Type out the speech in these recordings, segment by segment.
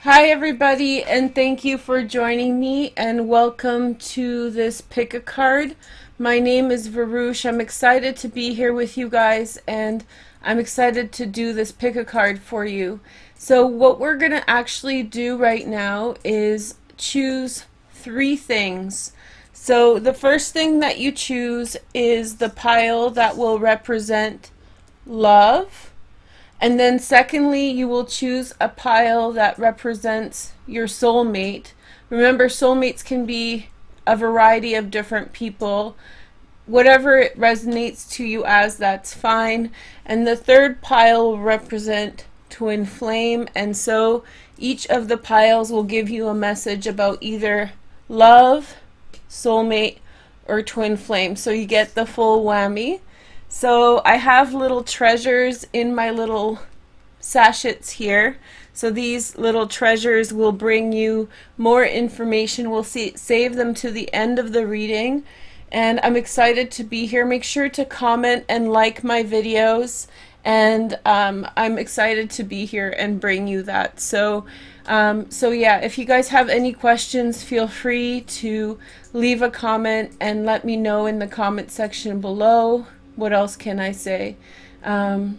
Hi, everybody, and thank you for joining me, and welcome to this pick a card. My name is Veroosh. I'm excited to be here with you guys, and I'm excited to do this pick a card for you. So what we're going to actually do right now is choose three things. So the first thing that you choose is the pile that will represent love. And then secondly, you will choose a pile that represents your soulmate. Remember, soulmates can be a variety of different people. Whatever it resonates to you as, that's fine. And the third pile will represent twin flame. And so each of the piles will give you a message about either love, soulmate, or twin flame. So you get the full whammy. So I have little treasures in my little sachets here. So these little treasures will bring you more information. We'll save them to the end of the reading. And I'm excited to be here. Make sure to comment and like my videos. And I'm excited to be here and bring you that. So yeah, if you guys have any questions, feel free to leave a comment and let me know in the comment section below. What else can I say? And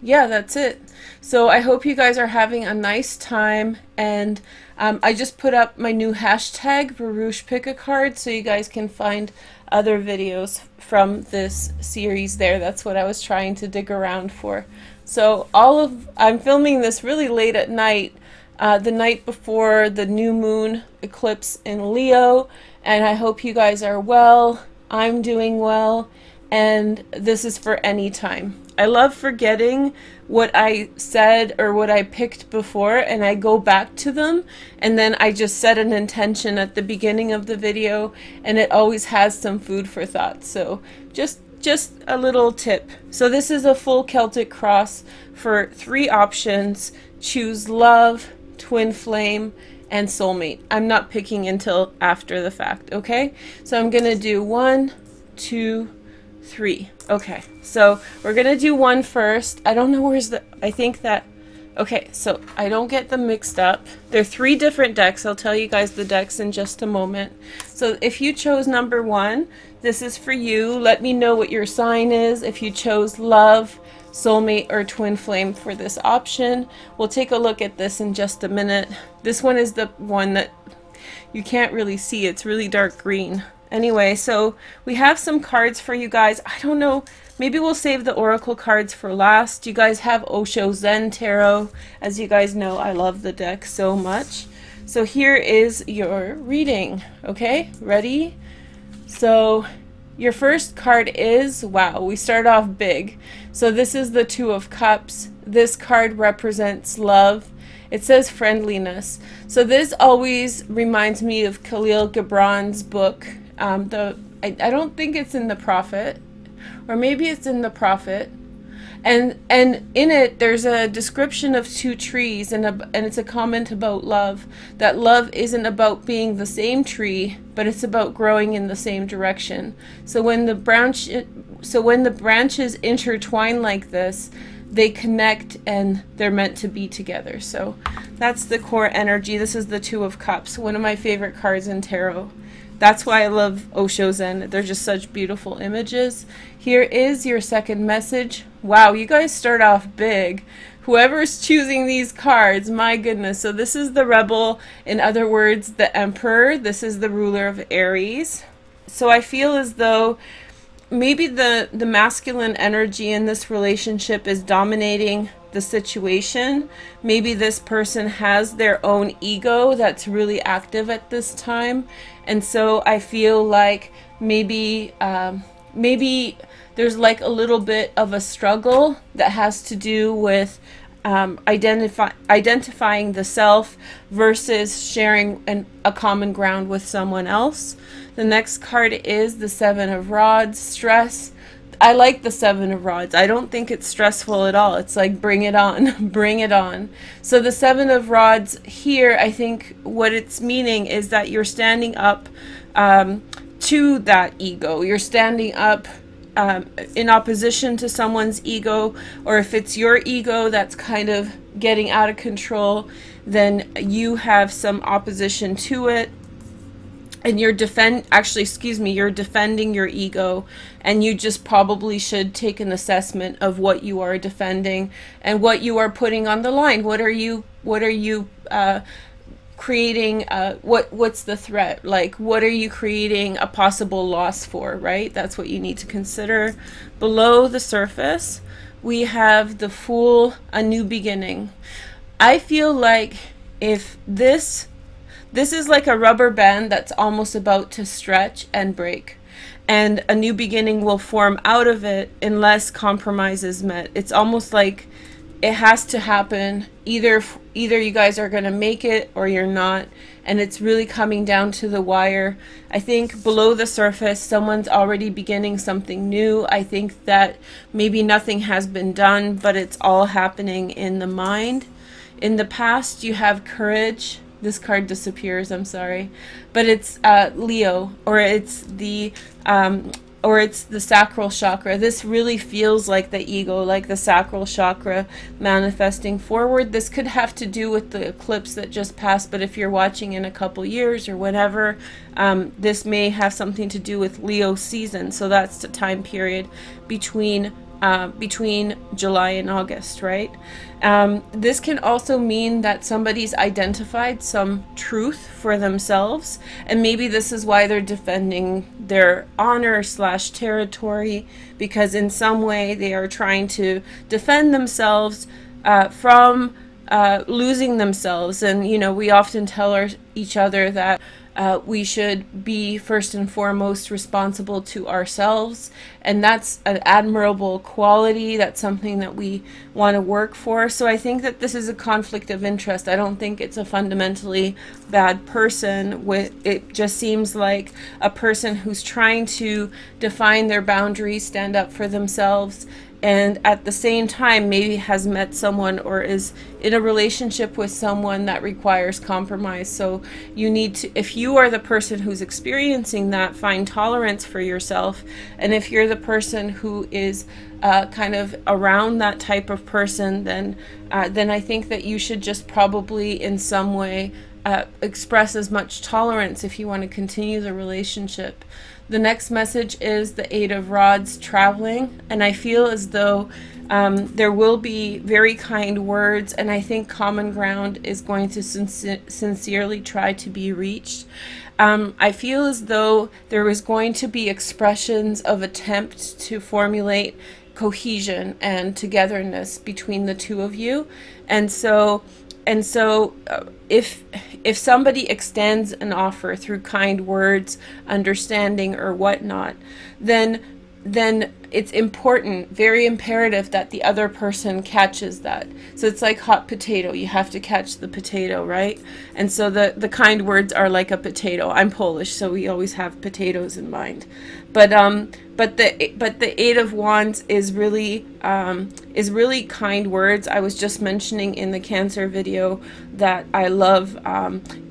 yeah, that's it. So I hope you guys are having a nice time, and I just put up my new hashtag Veroosh Pick a Card, so you guys can find other videos from this series there. That's what I was trying to dig around for. So I'm filming this really late at night, the night before the new moon eclipse in Leo, and I hope you guys are well. I'm doing well, and this is for any time. I love forgetting what I said or what I picked before, and I go back to them, and then I just set an intention at the beginning of the video, and it always has some food for thought. So just a little tip. So this is a full Celtic cross for three options. Choose love, twin flame, and soulmate. I'm not picking until after the fact, okay? So I'm gonna do 1, 2, 3. Okay, so we're gonna do one first. I don't know where's the, I think that, okay, so I don't get them mixed up. There are three different decks. I'll tell you guys the decks in just a moment. So if you chose number 1, this is for you. Let me know what your sign is. If you chose love, soulmate, or twin flame for this option. We'll take a look at this in just a minute. This one is the one that you can't really see. It's really dark green. Anyway, so we have some cards for you guys. I don't know, maybe we'll save the oracle cards for last. You guys have Osho Zen Tarot. As you guys know, I love the deck so much. So here is your reading. Okay, ready? So your first card is, wow, we start off big. So this is the Two of Cups. This card represents love. It says friendliness. So this always reminds me of Khalil Gibran's book. I don't think it's in the Prophet, or maybe it's in the Prophet. And in it, there's a description of two trees, and it's a comment about love. That love isn't about being the same tree, but it's about growing in the same direction. So when the branches intertwine like this, they connect and they're meant to be together. So that's the core energy. This is the Two of Cups, one of my favorite cards in tarot. That's why I love Osho Zen. They're just such beautiful images. Here is your second message. Wow, you guys start off big. Whoever's choosing these cards, my goodness. So this is the Rebel. In other words, the Emperor. This is the ruler of Aries. So I feel as though maybe the masculine energy in this relationship is dominating the situation. Maybe this person has their own ego that's really active at this time, and so I feel like maybe there's like a little bit of a struggle that has to do with identifying the self versus sharing a common ground with someone else. The next card is the Seven of Rods, stress. I like the Seven of Rods. I don't think it's stressful at all. It's like, bring it on, bring it on. So the Seven of Rods here, I think what it's meaning is that you're standing up to that ego. You're standing up in opposition to someone's ego, or if it's your ego that's kind of getting out of control, then you have some opposition to it, and you're defending your ego, and you just probably should take an assessment of what you are defending and what you are putting on the line. What are you creating? What's the threat? Like, what are you creating a possible loss for, right? That's what you need to consider. Below the surface, we have the Fool, a new beginning. I feel like if this is like a rubber band that's almost about to stretch and break, and a new beginning will form out of it unless compromise is met. It's almost like it has to happen. Either you guys are going to make it or you're not, and it's really coming down to the wire. I think below the surface, someone's already beginning something new. I think that maybe nothing has been done, but it's all happening in the mind. In the past, you have Courage. This card disappears, I'm sorry, but it's Leo, or it's the sacral chakra. This really feels like the ego, like the sacral chakra manifesting forward. This could have to do with the eclipse that just passed, but if you're watching in a couple years or whatever, this may have something to do with Leo season. So that's the time period between July and August, right? This can also mean that somebody's identified some truth for themselves, and maybe this is why they're defending their honor / territory, because in some way they are trying to defend themselves from losing themselves. And we often tell each other that we should be first and foremost responsible to ourselves, and that's an admirable quality. That's something that we want to work for. So I think that this is a conflict of interest. I don't think it's a fundamentally bad person. It just seems like a person who's trying to define their boundaries, stand up for themselves, and at the same time maybe has met someone or is in a relationship with someone that requires compromise. So you need to, if you are the person who's experiencing that, find tolerance for yourself. And if you're the person who is kind of around that type of person, then I think that you should just probably in some way express as much tolerance if you want to continue the relationship. The next message is the Eight of Rods, traveling, and I feel as though there will be very kind words, and I think common ground is going to sincerely try to be reached. I feel as though there is going to be expressions of attempt to formulate cohesion and togetherness between the two of you, and so if somebody extends an offer through kind words, understanding, or whatnot, then it's important, very imperative, that the other person catches that. So it's like hot potato. You have to catch the potato, right? And so the kind words are like a potato. I'm Polish, so we always have potatoes in mind. But the Eight of Wands is really kind words. I was just mentioning in the Cancer video that I love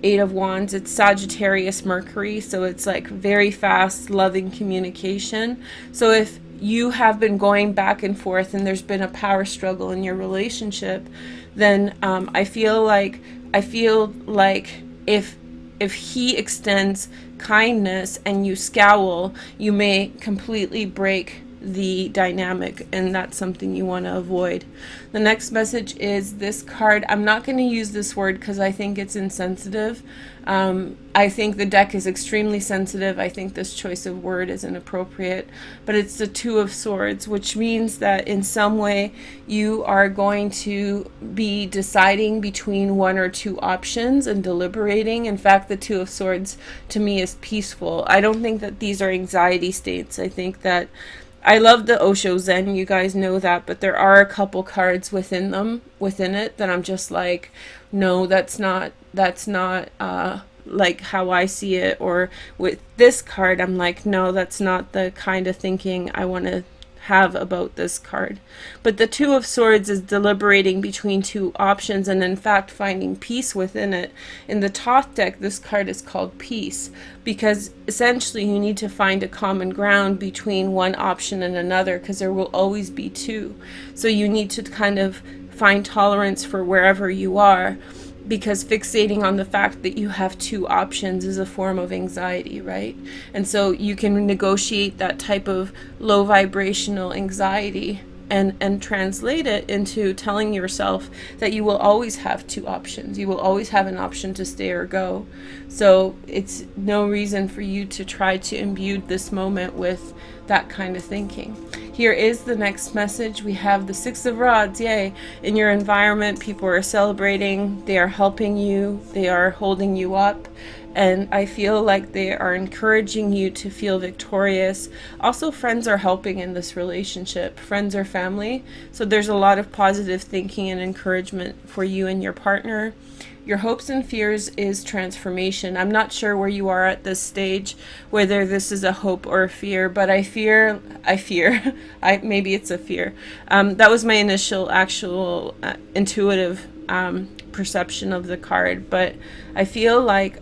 Eight of Wands. It's Sagittarius Mercury, so it's like very fast, loving communication. So if you have been going back and forth and there's been a power struggle in your relationship, then I feel like if he extends kindness and you scowl, you may completely break the dynamic, and that's something you want to avoid. The next message is this card. I'm not going to use this word because I think it's insensitive. I think the deck is extremely sensitive. I think this choice of word is inappropriate, but it's the Two of Swords, which means that in some way you are going to be deciding between one or two options and deliberating. In fact, the Two of Swords to me is peaceful. I don't think that these are anxiety states. I think that I love the Osho Zen, you guys know that, but there are a couple cards within it that I'm just like, no, that's not like how I see it. Or with this card, I'm like, no, that's not the kind of thinking I want to have about this card. But the Two of Swords is deliberating between two options and in fact finding peace within it. In the Thoth deck, this card is called Peace, because essentially you need to find a common ground between one option and another, because there will always be two. So you need to kind of find tolerance for wherever you are, because fixating on the fact that you have two options is a form of anxiety, right? And so you can negotiate that type of low vibrational anxiety and translate it into telling yourself that you will always have two options. You will always have an option to stay or go. So it's no reason for you to try to imbue this moment with that kind of thinking. Here is the next message. We have the Six of Rods. Yay. In your environment, people are celebrating. They are helping you. They are holding you up. And I feel like they are encouraging you to feel victorious. Also, friends are helping in this relationship. Friends are family. So there's a lot of positive thinking and encouragement for you and your partner. Your hopes and fears is transformation. I'm not sure where you are at this stage, whether this is a hope or a fear, but I fear, maybe it's a fear. That was my initial actual intuitive perception of the card, but I feel like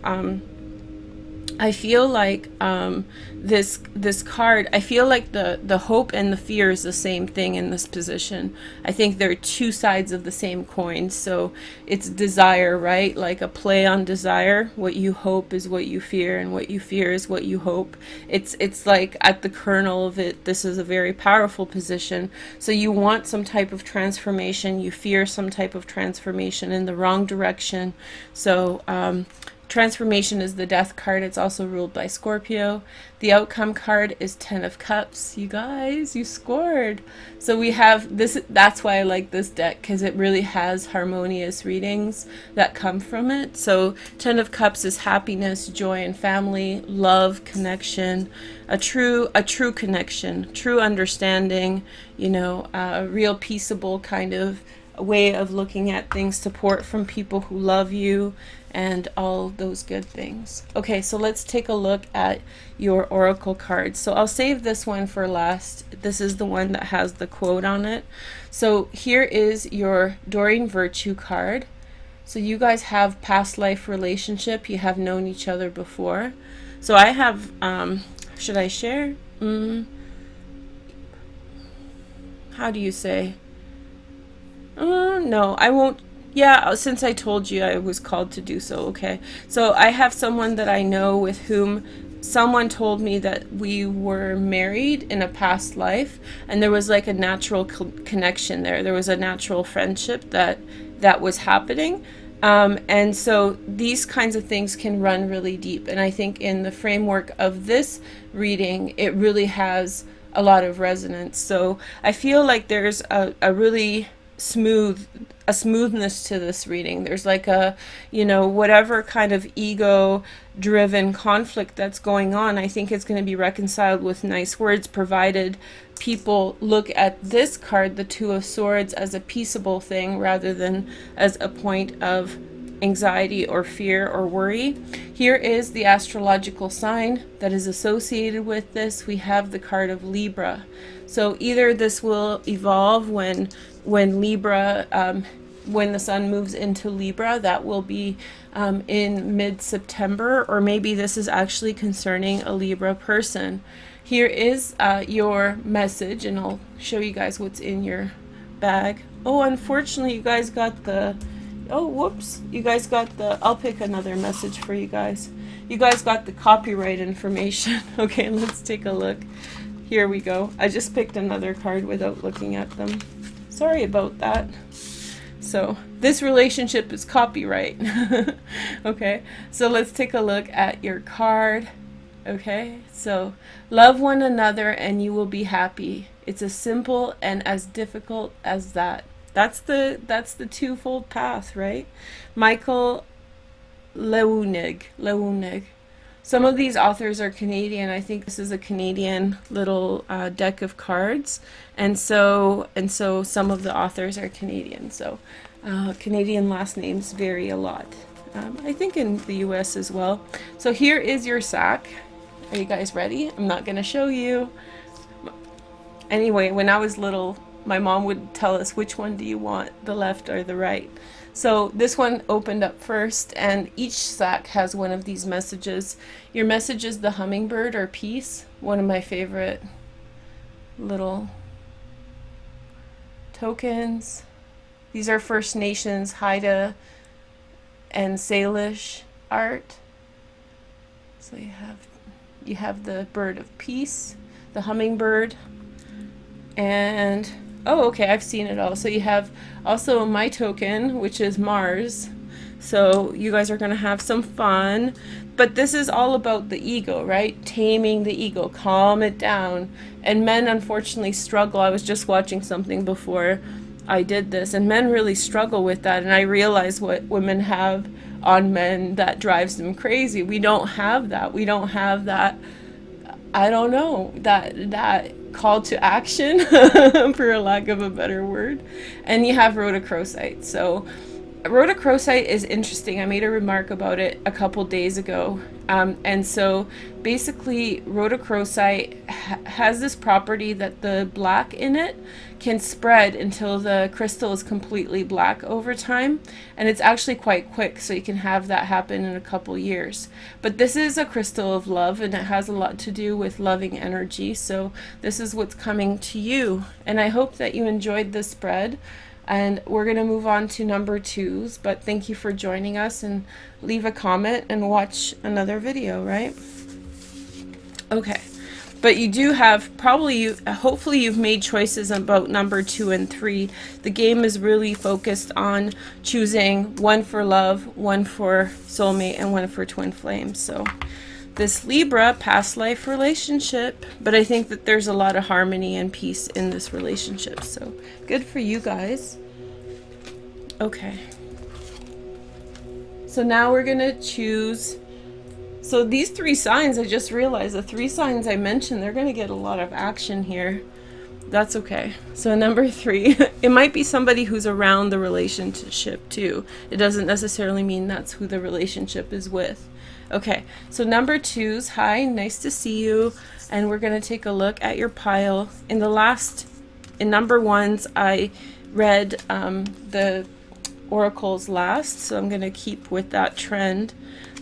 this card, I feel like the hope and the fear is the same thing in this position. I think they're two sides of the same coin. So it's desire, right? Like a play on desire. What you hope is what you fear, and what you fear is what you hope. It's like at the kernel of it, this is a very powerful position. So you want some type of transformation, you fear some type of transformation in the wrong direction. So transformation is the Death card. It's also ruled by Scorpio. The outcome card is 10 of Cups. You guys, you scored. So we have this. That's why I like this deck, because it really has harmonious readings that come from it. So 10 of Cups is happiness, joy, and family, love, connection, a true connection, true understanding, you know, a real peaceable kind of way of looking at things, support from people who love you, and all those good things. Okay, so let's take a look at your oracle cards. So I'll save this one for last. This is the one that has the quote on it. So here is your Doreen Virtue card. So you guys have past life relationship. You have known each other before. So I have, should I share? How do you say? No, I won't. Yeah, since I told you I was called to do so, okay. So I have someone that I know with whom someone told me that we were married in a past life, and there was like a natural connection there. There was a natural friendship that was happening. And so these kinds of things can run really deep. And I think in the framework of this reading, it really has a lot of resonance. So I feel like there's a really smoothness to this reading. There's like a, you know, whatever kind of ego driven conflict that's going on, I think it's going to be reconciled with nice words, provided people look at this card, the Two of Swords, as a peaceable thing rather than as a point of anxiety or fear or worry. Here is the astrological sign that is associated with this. We have the card of Libra. So either this will evolve when Libra, when the sun moves into Libra, that will be in mid-September, or maybe this is actually concerning a Libra person. Here is your message, and I'll show you guys what's in your bag. Oh, unfortunately, you guys got the, oh, whoops, you guys got the, I'll pick another message for you guys. You guys got the copyright information. Okay, let's take a look. Here we go. I just picked another card without looking at them. Sorry about that. So this relationship is copyright. Okay, so let's take a look at your card. Okay, so love one another and you will be happy. It's as simple and as difficult as that. That's the twofold path, right? Michael Lewunig. Some of these authors are Canadian. I think this is a Canadian little deck of cards, and so some of the authors are Canadian. So Canadian last names vary a lot. I think in the U.S. as well. So here is your sack. Are you guys ready? I'm not going to show you. Anyway, when I was little, my mom would tell us, which one do you want, the left or the right? So this one opened up first, and each sack has one of these messages. Your message is the hummingbird or peace, one of my favorite little tokens. These are First Nations, Haida, and Salish art. So you have the bird of peace, the hummingbird, and oh, okay, I've seen it all. So you have also my token, which is Mars. So you guys are going to have some fun. But this is all about the ego, right? Taming the ego, calm it down. And men unfortunately struggle. I was just watching something before I did this, and men really struggle with that. And I realize what women have on men that drives them crazy. We don't have that. We don't have that, I don't know, that call to action, for a lack of a better word. And you have rhodochrosite. So rhodochrosite is interesting. I made a remark about it a couple days ago. And so basically rhodochrosite has this property that the black in it can spread until the crystal is completely black over time. And it's actually quite quick, so you can have that happen in a couple years. But this is a crystal of love, and it has a lot to do with loving energy. So this is what's coming to you. And I hope that you enjoyed this spread. And we're going to move on to number 2s, but thank you for joining us, and leave a comment and watch another video, right? Okay. But you do have, hopefully you've made choices about number 2 and 3. The game is really focused on choosing one for love, one for soulmate, and one for twin flames. So this Libra, past life relationship, but I think that there's a lot of harmony and peace in this relationship. So good for you guys. Okay. So now we're going to choose. So these 3 signs, I just realized the 3 signs I mentioned, they're going to get a lot of action here. That's okay. So number 3, it might be somebody who's around the relationship too. It doesn't necessarily mean that's who the relationship is with. Okay, so number 2s, hi, nice to see you. And we're going to take a look at your pile. In number 1s, I read the oracles last, so I'm going to keep with that trend.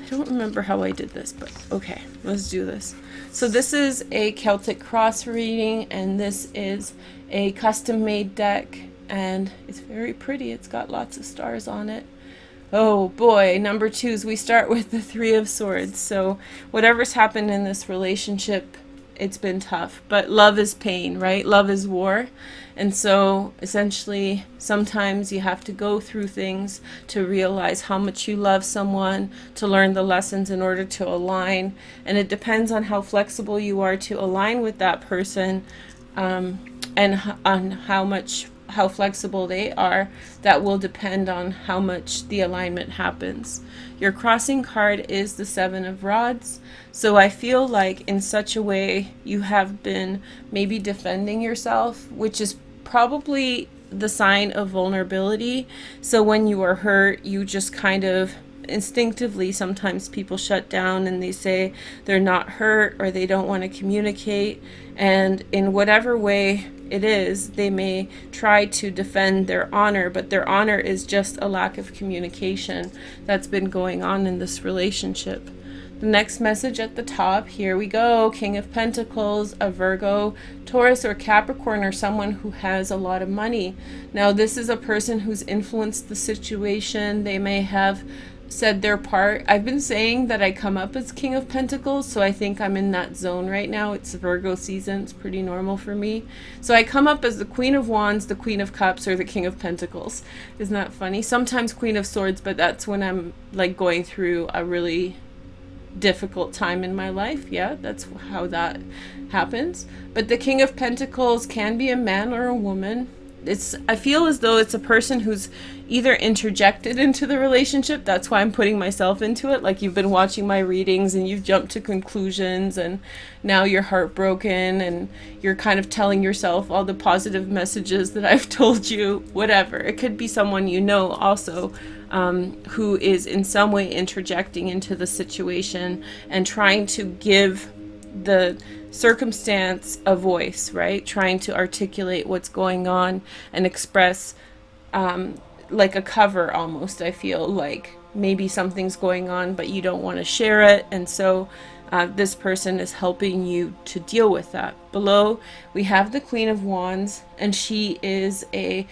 I don't remember how I did this, but okay, let's do this. So this is a Celtic cross reading, and this is a custom-made deck, and it's very pretty. It's got lots of stars on it. Oh boy, number 2s, we start with the 3 of Swords. So whatever's happened in this relationship, it's been tough. But love is pain, right? Love is war. And so essentially, sometimes you have to go through things to realize how much you love someone, to learn the lessons in order to align. And it depends on how flexible you are to align with that person, and on how flexible they are. That will depend on how much the alignment happens. Your crossing card is the 7 of Rods. So I feel like in such a way you have been maybe defending yourself, which is probably the sign of vulnerability. So when you are hurt, you just kind of instinctively, sometimes people shut down and they say they're not hurt, or they don't want to communicate. And in whatever way it is, they may try to defend their honor, but their honor is just a lack of communication that's been going on in this relationship. The next message at the top, here we go. King of Pentacles, a Virgo, Taurus, or Capricorn, or someone who has a lot of money. Now, this is a person who's influenced the situation. They may have said their part. I've been saying that I come up as King of Pentacles, so I think I'm in that zone right now. It's Virgo season. It's pretty normal for me. So I come up as the Queen of Wands, the Queen of Cups, or the King of Pentacles. Isn't that funny? Sometimes Queen of Swords, but that's when I'm like going through a really difficult time in my life. Yeah, that's how that happens. But the King of Pentacles can be a man or a woman. I feel as though it's a person who's either interjected into the relationship. That's why I'm putting myself into it. Like, you've been watching my readings and you've jumped to conclusions, and now you're heartbroken and you're kind of telling yourself all the positive messages that I've told you, whatever. It could be someone you know also, who is in some way interjecting into the situation and trying to give the circumstance a voice, right? Trying to articulate what's going on and express, like a cover almost. I feel like maybe something's going on, but you don't want to share it. And so this person is helping you to deal with that. Below, we have the Queen of Wands, and she is a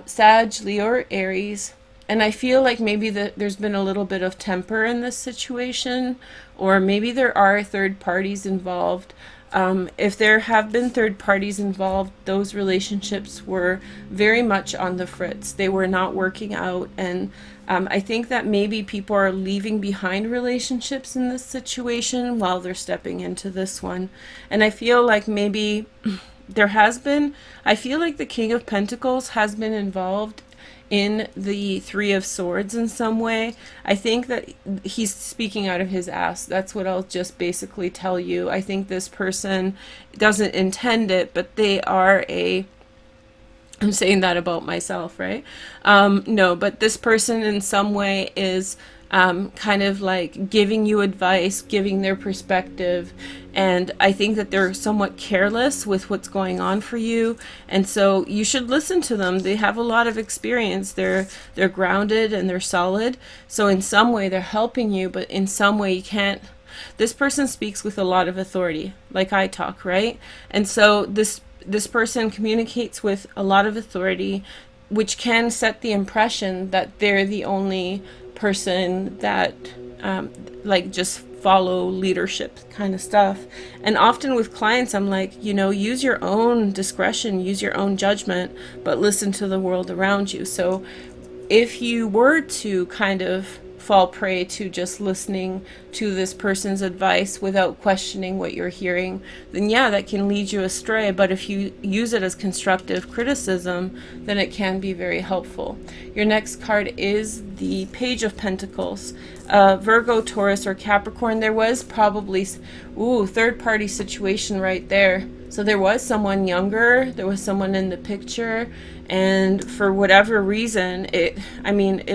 Sag, Leo, or Aries. And I feel like maybe there's been a little bit of temper in this situation, or maybe there are third parties involved. If there have been third parties involved, those relationships were very much on the fritz. They were not working out. And I think that maybe people are leaving behind relationships in this situation while they're stepping into this one. And I feel like maybe I feel like the King of Pentacles has been involved in the Three of Swords in some way. I think that he's speaking out of his ass. That's what I'll just basically tell you. I think this person doesn't intend it, but they are I'm saying that about myself, right? No, but this person in some way is kind of like giving you advice, giving their perspective. And I think that they're somewhat careless with what's going on for you. And so you should listen to them. They have a lot of experience. They're grounded and they're solid. So in some way they're helping you, but in some way you can't. This person speaks with a lot of authority, like I talk, right? And so this person communicates with a lot of authority, which can set the impression that they're the only person that like just follow leadership kind of stuff. And often with clients, I'm like, use your own discretion, use your own judgment, but listen to the world around you. So if you were to kind of fall prey to just listening to this person's advice without questioning what you're hearing, then yeah, that can lead you astray. But if you use it as constructive criticism, then it can be very helpful. Your next card is the Page of Pentacles. Virgo, Taurus, or Capricorn. There was probably, third party situation right there. So there was someone younger, there was someone in the picture, and for whatever reason, it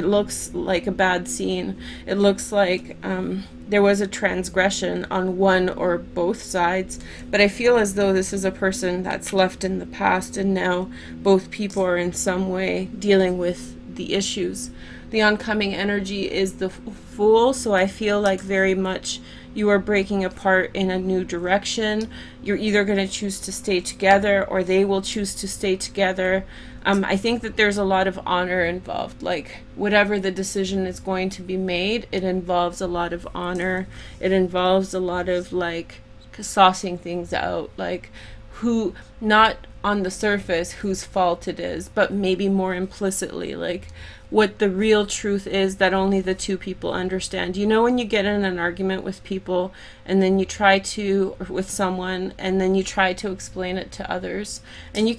looks like a bad scene. It looks like there was a transgression on one or both sides, but I feel as though this is a person that's left in the past, and now both people are in some way dealing with the issues. The oncoming energy is the Fool, so I feel like very much you are breaking apart in a new direction. You're either going to choose to stay together, or they will choose to stay together. I think that there's a lot of honor involved. Like, whatever the decision is going to be made, it involves a lot of honor. It involves a lot of, like, saucing things out. Like, who, not on the surface whose fault it is, but maybe more implicitly, like, what the real truth is that only the two people understand. When you get in an argument with people and then you try to, or with someone, and then you try to explain it to others, and you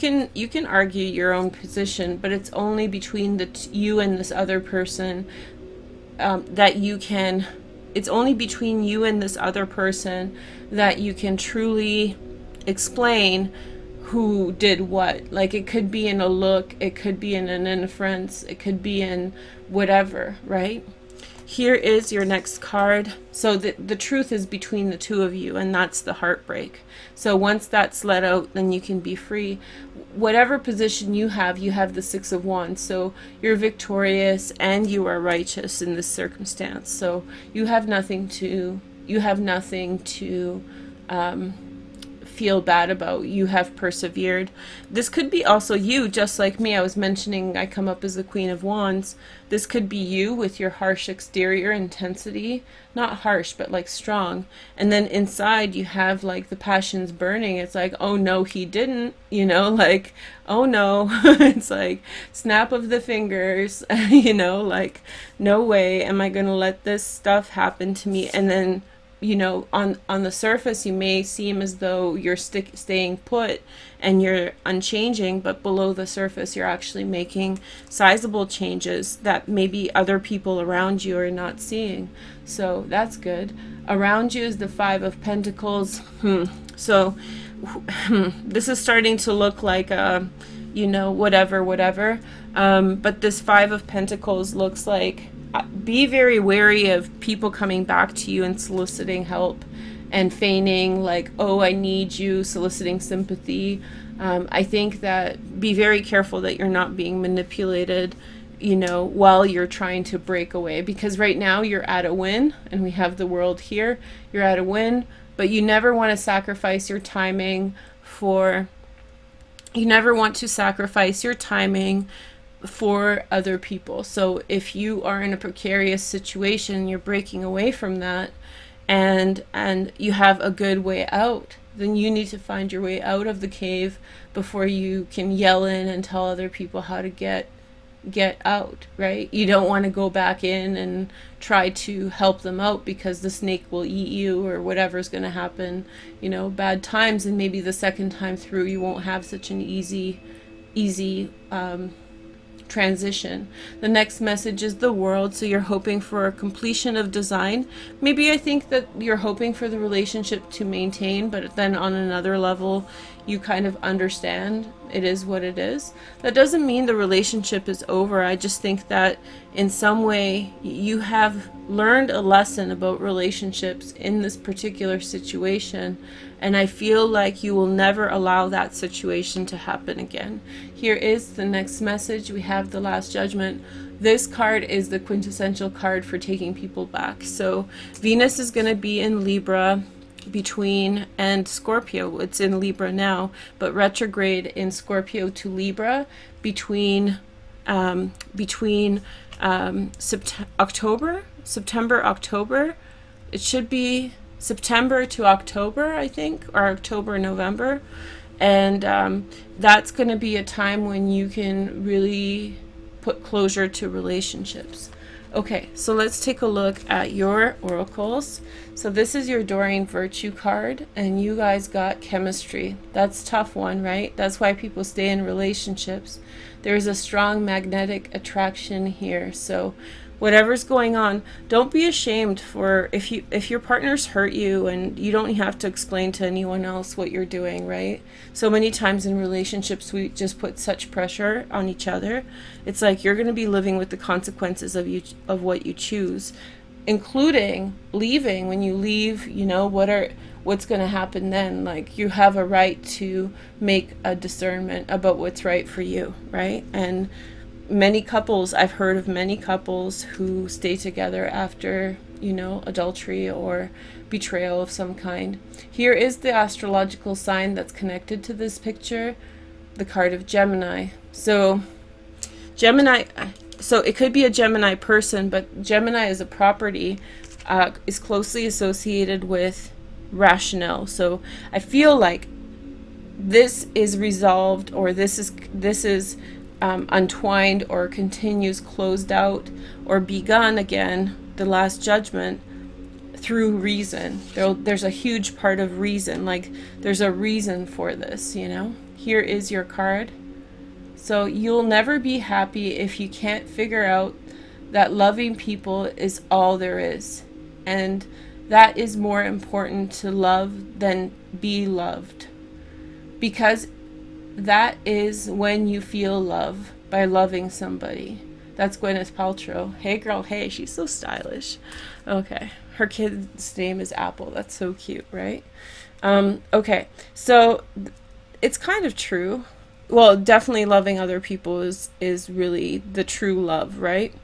can argue your own position, but it's only between you and this other person it's only between you and this other person that you can truly explain who did what. Like, it could be in a look, it could be in an inference, it could be in whatever, right? Here is your next card. So the truth is between the two of you, and that's the heartbreak. So once that's let out, then you can be free. Whatever position you have the Six of Wands. So you're victorious and you are righteous in this circumstance. So you have nothing to feel bad about. You have persevered. This could be also you, just like me. I was mentioning I come up as the Queen of Wands. This could be you with your harsh exterior intensity, not harsh, but like strong. And then inside you have like the passions burning. It's like, oh no, he didn't, like, oh no. It's like snap of the fingers, like, no way am I going to let this stuff happen to me. And then on the surface, you may seem as though you're staying put and you're unchanging, but below the surface, you're actually making sizable changes that maybe other people around you are not seeing. So that's good. Around you is the Five of Pentacles. So this is starting to look like whatever. But this Five of Pentacles looks like, be very wary of people coming back to you and soliciting help and feigning like, oh, I need you, soliciting sympathy. I think that be very careful that you're not being manipulated, you know, while you're trying to break away, because right now you're at a win, and we have the world here. You're at a win, but you never want to sacrifice your timing for other people. So if you are in a precarious situation, you're breaking away from that, and you have a good way out, then you need to find your way out of the cave before you can yell in and tell other people how to get out, right? You don't want to go back in and try to help them out, because the snake will eat you, or whatever's going to happen, you know, bad times, and maybe the second time through you won't have such an easy transition. The next message is the world. So you're hoping for a completion of design. Maybe I think that you're hoping for the relationship to maintain, but then on another level, you kind of understand it is what it is. That doesn't mean the relationship is over. I just think that in some way you have learned a lesson about relationships in this particular situation, and I feel like you will never allow that situation to happen again. Here is the next message. We have the Last Judgment. This card is the quintessential card for taking people back. So Venus is going to be in Libra and Scorpio. It's in Libra now, but retrograde in Scorpio to Libra between September, October. It should be September to October, I think, or October, November. And that's going to be a time when you can really put closure to relationships. Okay, so let's take a look at your oracles. So this is your Doreen Virtue card, and you guys got chemistry. That's a tough one, right? That's why people stay in relationships. There's a strong magnetic attraction here. So whatever's going on, don't be ashamed for if your partner's hurt you, and you don't have to explain to anyone else what you're doing, right? So many times in relationships we just put such pressure on each other. It's like you're going to be living with the consequences of what you choose, including leaving. When you leave, you know, what's going to happen then. Like, you have a right to make a discernment about what's right for you, right? And I've heard of many couples who stay together after, you know, adultery or betrayal of some kind. Here is the astrological sign that's connected to this picture, the card of Gemini. So it could be a Gemini person, but Gemini as a property is closely associated with rationale. So I feel like this is resolved, or this is untwined, or continues, closed out, or begun again, the Last Judgment, through reason. There's a huge part of reason, like there's a reason for this, you know. Here is your card. So you'll never be happy if you can't figure out that loving people is all there is, and that is more important to love than be loved, because that is when you feel love, by loving somebody. That's Gwyneth Paltrow. Hey girl, hey, she's so stylish. Okay, her kid's name is Apple. That's so cute, right? Okay, so it's kind of true. Well, definitely loving other people is really the true love, right?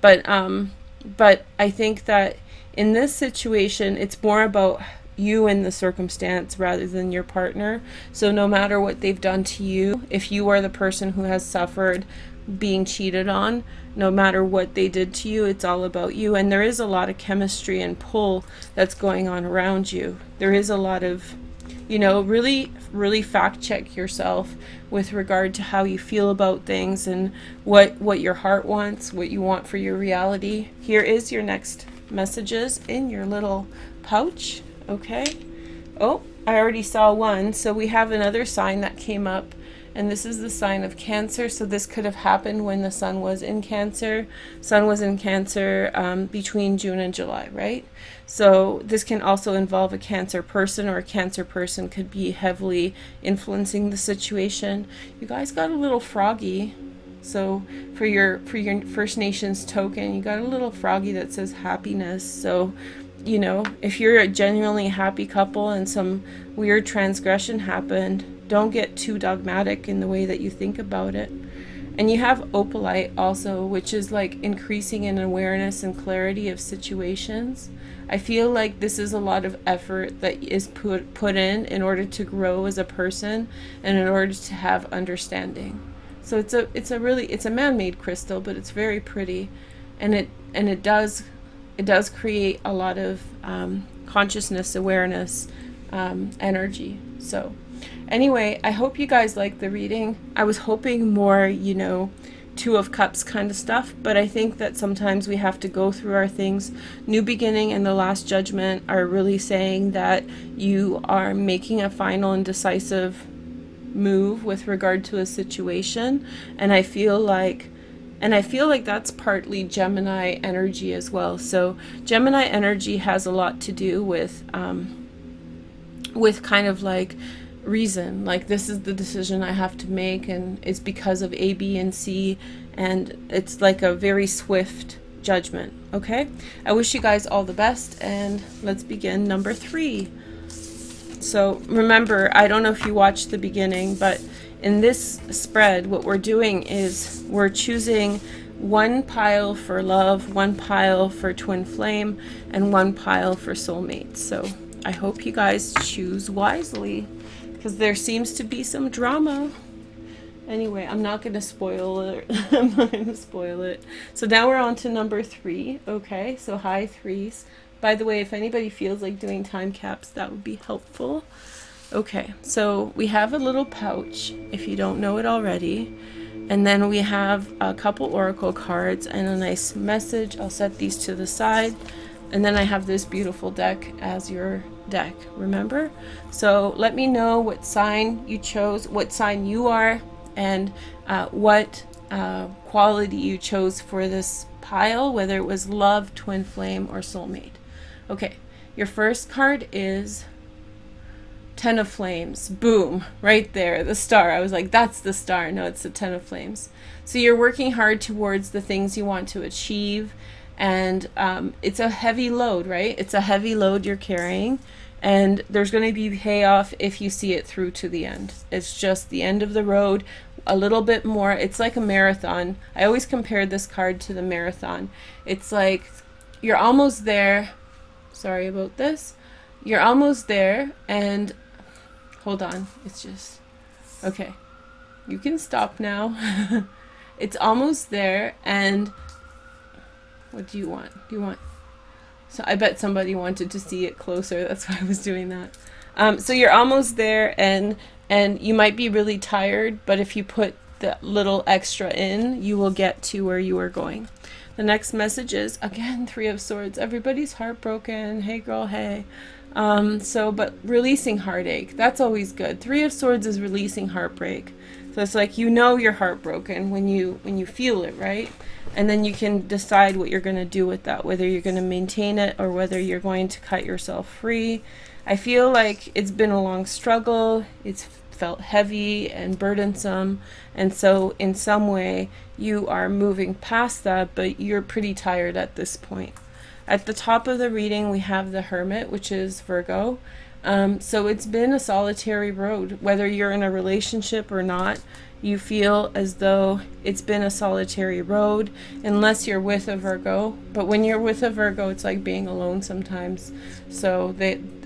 But I think that in this situation, it's more about you and the circumstance rather than your partner. So no matter what they've done to you, if you are the person who has suffered being cheated on, no matter what they did to you, it's all about you. And there is a lot of chemistry and pull that's going on around you. There is a lot of, you know, really fact check yourself with regard to how you feel about things, and what your heart wants, what you want for your reality. Here is your next messages in your little pouch. Okay. Oh, I already saw one. So we have another sign that came up, and this is the sign of Cancer. So this could have happened when the sun was in Cancer. Sun was in Cancer between June and July, right? So this can also involve a Cancer person, or a Cancer person could be heavily influencing the situation. You guys got a little froggy. So for your First Nations token, you got a little froggy that says happiness. So you know, if you're a genuinely happy couple and some weird transgression happened, don't get too dogmatic in the way that you think about it. And you have opalite also, which is like increasing in awareness and clarity of situations. I feel like this is a lot of effort that is put in order to grow as a person and in order to have understanding. So it's a man-made crystal, but it's very pretty, and it does create a lot of consciousness, awareness, energy. So anyway, I hope you guys like the reading. I was hoping more, you know, Two of Cups kind of stuff, but I think that sometimes we have to go through our things. New Beginning and the Last Judgment are really saying that you are making a final and decisive move with regard to a situation, and I feel like that's partly Gemini energy as well. So Gemini energy has a lot to do with kind of like reason, like this is the decision I have to make, and it's because of A, B, and C, and it's like a very swift judgment. Okay, I wish you guys all the best, and let's begin number 3. So remember, I don't know if you watched the beginning, but in this spread what we're doing is we're choosing one pile for love, one pile for twin flame, and one pile for soulmate. So I hope you guys choose wisely, because there seems to be some drama. Anyway, I'm not going to spoil it. I'm not going to spoil it. So now we're on to number 3. Okay, so high threes. By the way, if anybody feels like doing time caps, that would be helpful. Okay, so we have a little pouch, if you don't know it already. And then we have a couple oracle cards and a nice message. I'll set these to the side. And then I have this beautiful deck as your deck, remember? So let me know what sign you chose, what sign you are, and what quality you chose for this pile, whether it was love, twin flame, or soulmate. Okay, your first card is Ten of Flames. Boom, right there, the star. I was like, that's the star. No, it's the Ten of Flames. So you're working hard towards the things you want to achieve, and it's a heavy load, right? It's a heavy load you're carrying, and there's going to be payoff if you see it through to the end. It's just the end of the road, a little bit more. It's like a marathon. I always compared this card to the marathon. It's like you're almost there. Sorry about this. You're almost there, and hold on. It's just okay. You can stop now. It's almost there, and what do you want? So I bet somebody wanted to see it closer. That's why I was doing that. So you're almost there, and you might be really tired, but if you put the little extra in, you will get to where you are going. The next message is, again, Three of Swords. Everybody's heartbroken. Hey, girl, hey. But releasing heartache, that's always good. Three of Swords is releasing heartbreak. So it's like, you know, you're heartbroken when you feel it, right? And then you can decide what you're going to do with that, whether you're going to maintain it or whether you're going to cut yourself free. I feel like it's been a long struggle. It's felt heavy and burdensome, and so in some way you are moving past that, but you're pretty tired at this point. At the top of the reading we have the Hermit, which is Virgo. So it's been a solitary road. Whether you're in a relationship or not, you feel as though it's been a solitary road, unless you're with a Virgo. But when you're with a Virgo, it's like being alone sometimes. So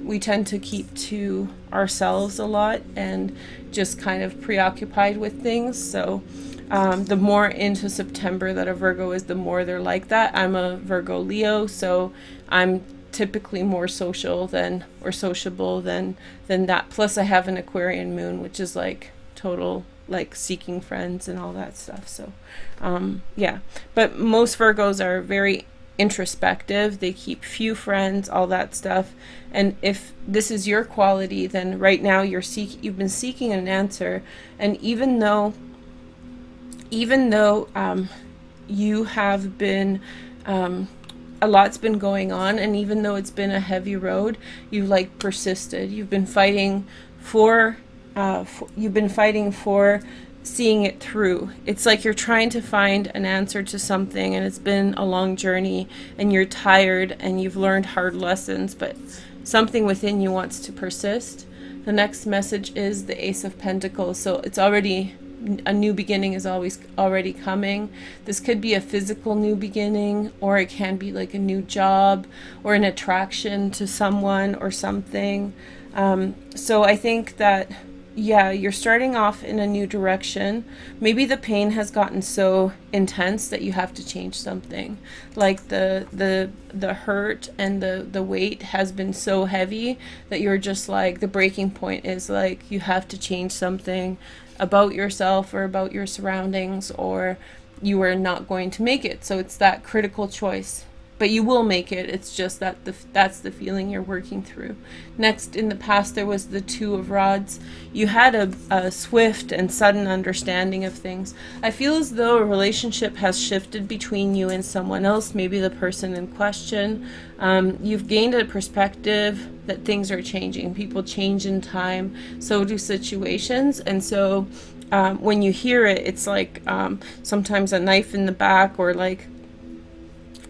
we tend to keep to ourselves a lot and just kind of preoccupied with things. So the more into September that a Virgo is, the more they're like that. I'm a Virgo Leo, so I'm typically more social than, or sociable than that. Plus I have an Aquarian moon, which is like total like seeking friends and all that stuff. So yeah, but most Virgos are very introspective. They keep few friends, all that stuff. And if this is your quality, then right now you've been seeking an answer. And even though you have been a lot's been going on, and even though it's been a heavy road, you've like persisted. You've been fighting for seeing it through. It's like you're trying to find an answer to something, and it's been a long journey, and you're tired, and you've learned hard lessons, but something within you wants to persist. The next message is the Ace of Pentacles. So it's already, a new beginning is always already coming. This could be a physical new beginning, or it can be like a new job or an attraction to someone or something. So I think that, yeah, you're starting off in a new direction. Maybe the pain has gotten so intense that you have to change something. Like the hurt and the weight has been so heavy that you're just like, the breaking point is like you have to change something about yourself or about your surroundings, or you are not going to make it. So it's that critical choice. But you will make it. It's just that that's the feeling you're working through. Next, in the past, there was the Two of Rods. You had a swift and sudden understanding of things. I feel as though a relationship has shifted between you and someone else, maybe the person in question. You've gained a perspective that things are changing. People change in time. So do situations. And so when you hear it, it's like sometimes a knife in the back, or like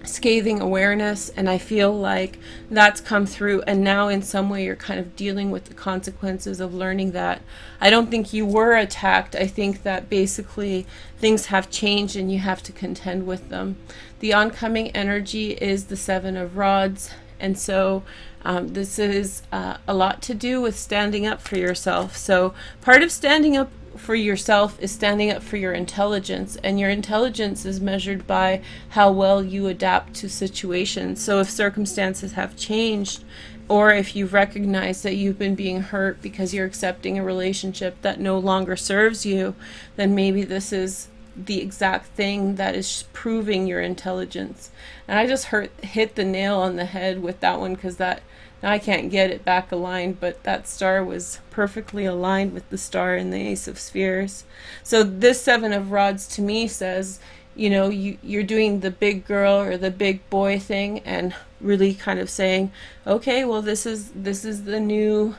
scathing awareness. And I feel like that's come through, and now in some way you're kind of dealing with the consequences of learning that. I don't think you were attacked. I think that basically things have changed and you have to contend with them. The oncoming energy is the Seven of Rods, and so this is a lot to do with standing up for yourself. So part of standing up for yourself is standing up for your intelligence, and your intelligence is measured by how well you adapt to situations. So if circumstances have changed, or if you've recognized that you've been being hurt because you're accepting a relationship that no longer serves you, then maybe this is the exact thing that is proving your intelligence. And I just hit the nail on the head with that one, because that, I can't get it back aligned, but that star was perfectly aligned with the star in the Ace of Spheres. So this Seven of Rods to me says, you know, you're doing the big girl or the big boy thing, and really kind of saying, okay, well, this is the new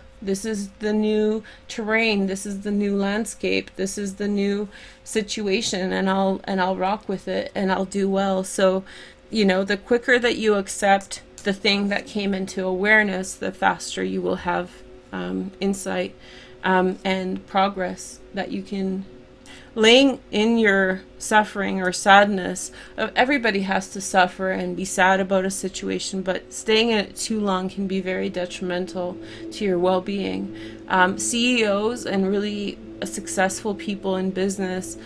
terrain, this is the new landscape, this is the new situation, and I'll rock with it, and I'll do well. So, you know, the quicker that you accept the thing that came into awareness, the faster you will have insight and progress, that you can, laying in your suffering or sadness. Everybody has to suffer and be sad about a situation, but staying in it too long can be very detrimental to your well-being. CEOs and really successful people in business,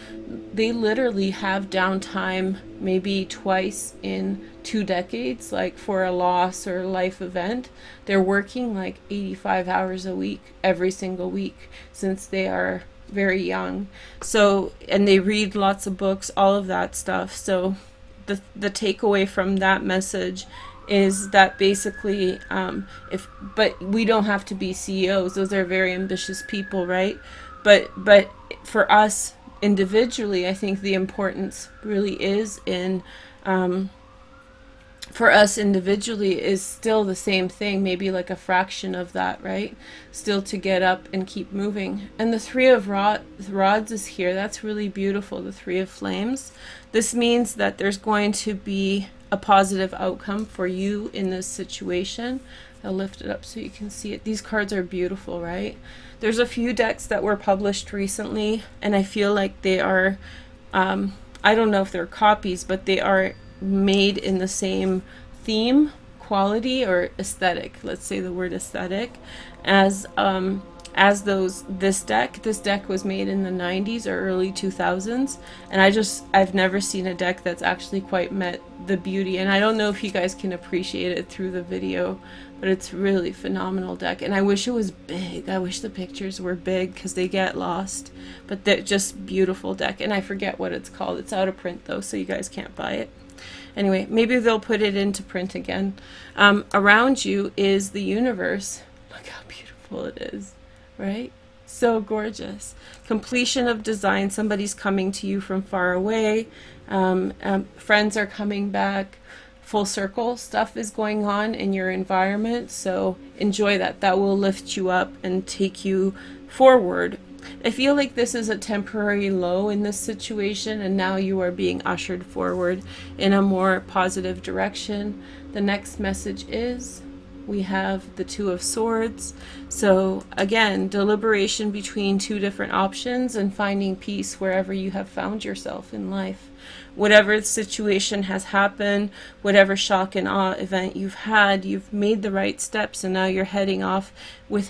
they literally have downtime maybe twice in 2 decades, like for a loss or life event. They're working like 85 hours a week every single week since they are very young. So, and they read lots of books, all of that stuff. So the takeaway from that message is that basically but we don't have to be CEOs. Those are very ambitious people, right? But for us individually, I think the importance really is in for us individually is still the same thing, maybe like a fraction of that, right? Still to get up and keep moving. And the Three of Rods is here. That's really beautiful, the Three of Flames. This means that there's going to be a positive outcome for you in this situation. I'll lift it up so you can see it. These cards are beautiful, right? There's a few decks that were published recently, and I feel like they are, I don't know if they're copies, but they are made in the same theme, quality, or aesthetic. Let's say the word aesthetic, as this deck was made in the 90s or early 2000s, and I've never seen a deck that's actually quite met the beauty. And I don't know if you guys can appreciate it through the video, but it's really phenomenal deck. And I wish it was big. I wish the pictures were big because they get lost, but they're just beautiful deck. And I forget what it's called. It's out of print though, so you guys can't buy it. Anyway, maybe they'll put it into print again. Around you is the universe. Look how beautiful it is, right? So gorgeous. Completion of design. Somebody's coming to you from far away. Friends are coming back. Full circle stuff is going on in your environment. So enjoy that. That will lift you up and take you forward. I feel like this is a temporary low in this situation, and now you are being ushered forward in a more positive direction. The next message is we have the Two of Swords. So again, deliberation between two different options and finding peace wherever you have found yourself in life. Whatever situation has happened, whatever shock and awe event you've had, you've made the right steps, and now you're heading off with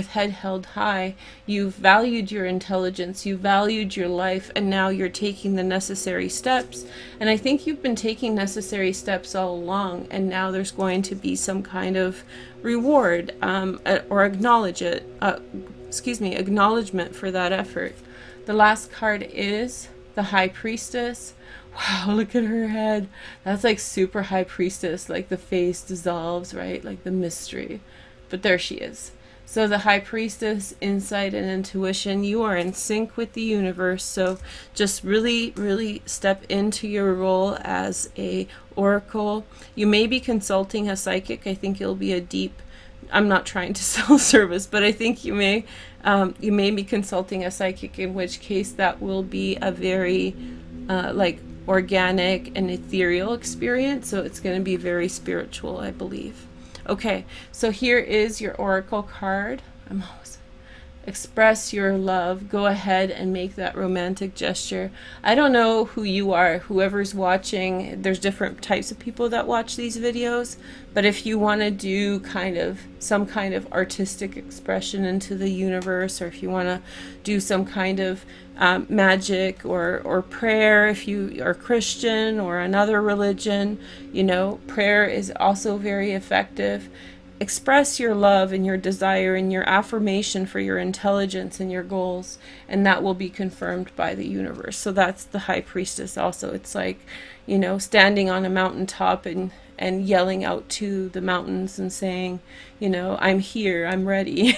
head held high. You've valued your intelligence, you valued your life, and now you're taking the necessary steps. And I think you've been taking necessary steps all along, and now there's going to be some kind of reward, or acknowledgement for that effort. The last card is the High Priestess. Wow, look at her head. That's like super High Priestess, like the face dissolves, right? Like the mystery. But there she is. So the High Priestess, insight and intuition, you are in sync with the universe. So just really, really step into your role as a oracle. You may be consulting a psychic. I think it'll be a deep, I'm not trying to sell service, but I think you may be consulting a psychic, in which case that will be a very like organic and ethereal experience. So it's going to be very spiritual, I believe. Okay, so here is your oracle card. Express your love. Go ahead and make that romantic gesture. I don't know who you are, whoever's watching. There's different types of people that watch these videos, but if you want to do some kind of artistic expression into the universe, or if you want to do some kind of magic or prayer, if you are Christian or another religion, prayer is also very effective. Express your love and your desire and your affirmation for your intelligence and your goals, and that will be confirmed by the universe. So that's the High Priestess also. It's like, standing on a mountaintop and yelling out to the mountains and saying, I'm here, I'm ready,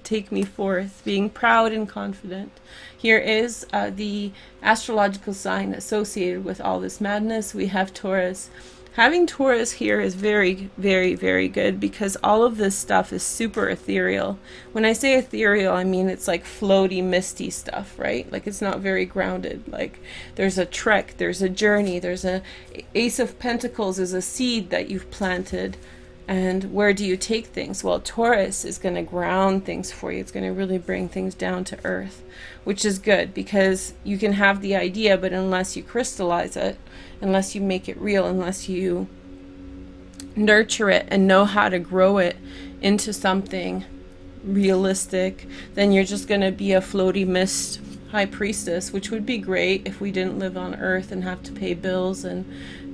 take me forth, being proud and confident. Here is the astrological sign associated with all this madness. We have Taurus. Having Taurus here is very, very, very good, because all of this stuff is super ethereal. When I say ethereal, I mean it's like floaty, misty stuff, right? Like it's not very grounded. Like there's a trek, there's a journey, there's a Ace of Pentacles is a seed that you've planted. And where do you take things? Well, Taurus is going to ground things for you. It's going to really bring things down to earth, which is good, because you can have the idea, but unless you crystallize it, unless you make it real, unless you nurture it and know how to grow it into something realistic, then you're just going to be a floaty mist High Priestess, which would be great if we didn't live on earth and have to pay bills and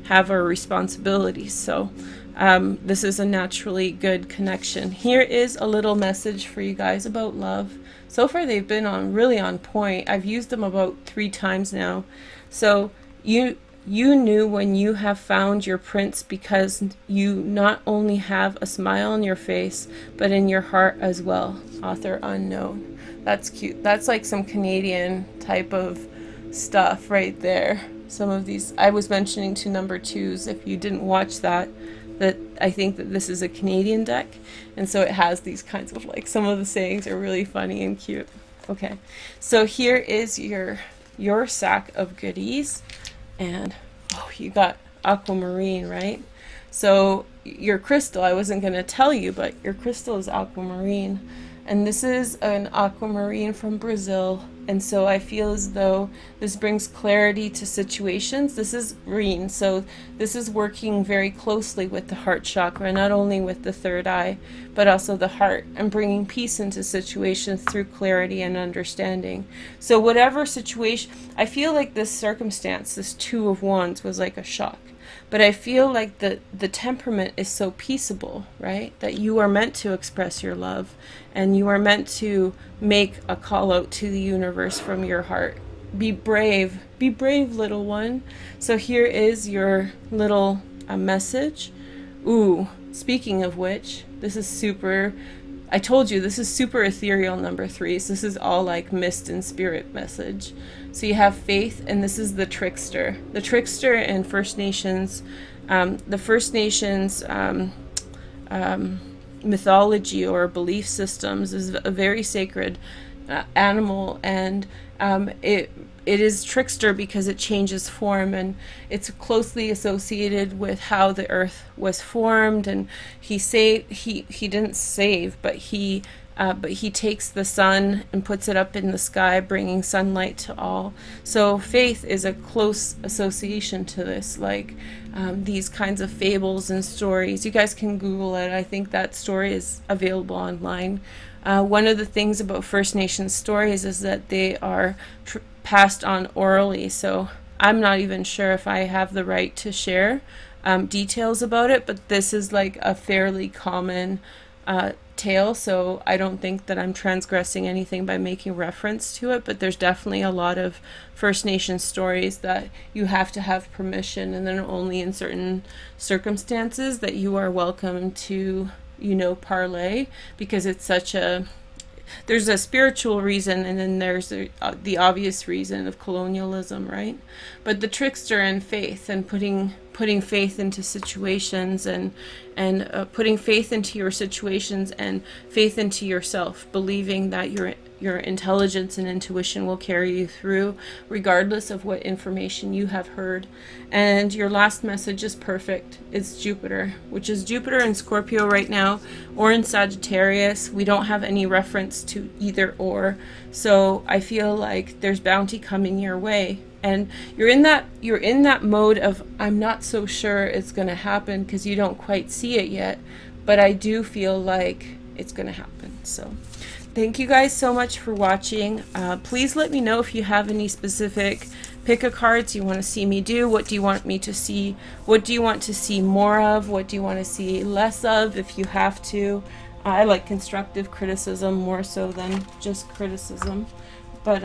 have our responsibilities. So this is a naturally good connection. Here is a little message for you guys about love. So far they've been really on point. I've used them about 3 times now. So you knew when you have found your prince, because you not only have a smile on your face, but in your heart as well. Author unknown. That's cute. That's like some Canadian type of stuff right there. Some of these, I was mentioning to number 2s, if you didn't watch that I think that this is a Canadian deck, and so it has these kinds of, like, some of the sayings are really funny and cute. Okay, so here is your sack of goodies, and you got aquamarine, right? So your crystal, I wasn't going to tell you, but your crystal is aquamarine, and this is an aquamarine from Brazil. And so I feel as though this brings clarity to situations. This is green, so this is working very closely with the heart chakra, not only with the third eye, but also the heart, and bringing peace into situations through clarity and understanding. So whatever situation, I feel like this circumstance, this 2 of Wands, was like a shock. But I feel like the temperament is so peaceable, right? That you are meant to express your love, and you are meant to make a call out to the universe from your heart. Be brave, little one. So here is your little message. Ooh, speaking of which, this is super, I told you, this is super ethereal, number 3. So this is all like mist and spirit message. So you have faith, and this is the trickster. The trickster in First Nations, the First Nations mythology or belief systems is a very sacred animal, and it is trickster because it changes form, and it's closely associated with how the earth was formed. And he didn't save, but he takes the sun and puts it up in the sky, bringing sunlight to all. So faith is a close association to this, like these kinds of fables and stories. You guys can Google it. I think that story is available online. One of the things about First Nations stories is that they are passed on orally, so I'm not even sure if I have the right to share details about it, but this is like a fairly common tale, so I don't think that I'm transgressing anything by making reference to it. But there's definitely a lot of First Nation stories that you have to have permission, and then only in certain circumstances that you are welcome to, parlay, because it's such a there's a spiritual reason, and then there's the obvious reason of colonialism, right? But the trickster and faith, and putting faith into situations, and putting faith into your situations and faith into yourself, believing that your intelligence and intuition will carry you through regardless of what information you have heard. And your last message is perfect. It's Jupiter, which is Jupiter in Scorpio right now, or in Sagittarius. We don't have any reference to either or, so I feel like there's bounty coming your way. And you're in that mode of, I'm not so sure it's going to happen, because you don't quite see it yet, but I do feel like it's going to happen. So thank you guys so much for watching. Please let me know if you have any specific pick-a-cards you want to see me do. What do you want me to see? What do you want to see more of? What do you want to see less of, if you have to? I like constructive criticism more so than just criticism. But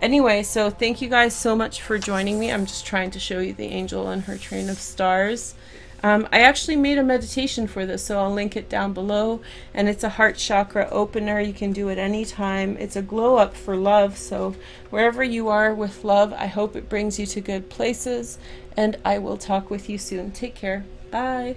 anyway, so thank you guys so much for joining me. I'm just trying to show you the angel and her train of stars. I actually made a meditation for this, so I'll link it down below. And it's a heart chakra opener. You can do it anytime. It's a glow up for love. So wherever you are with love, I hope it brings you to good places. And I will talk with you soon. Take care. Bye.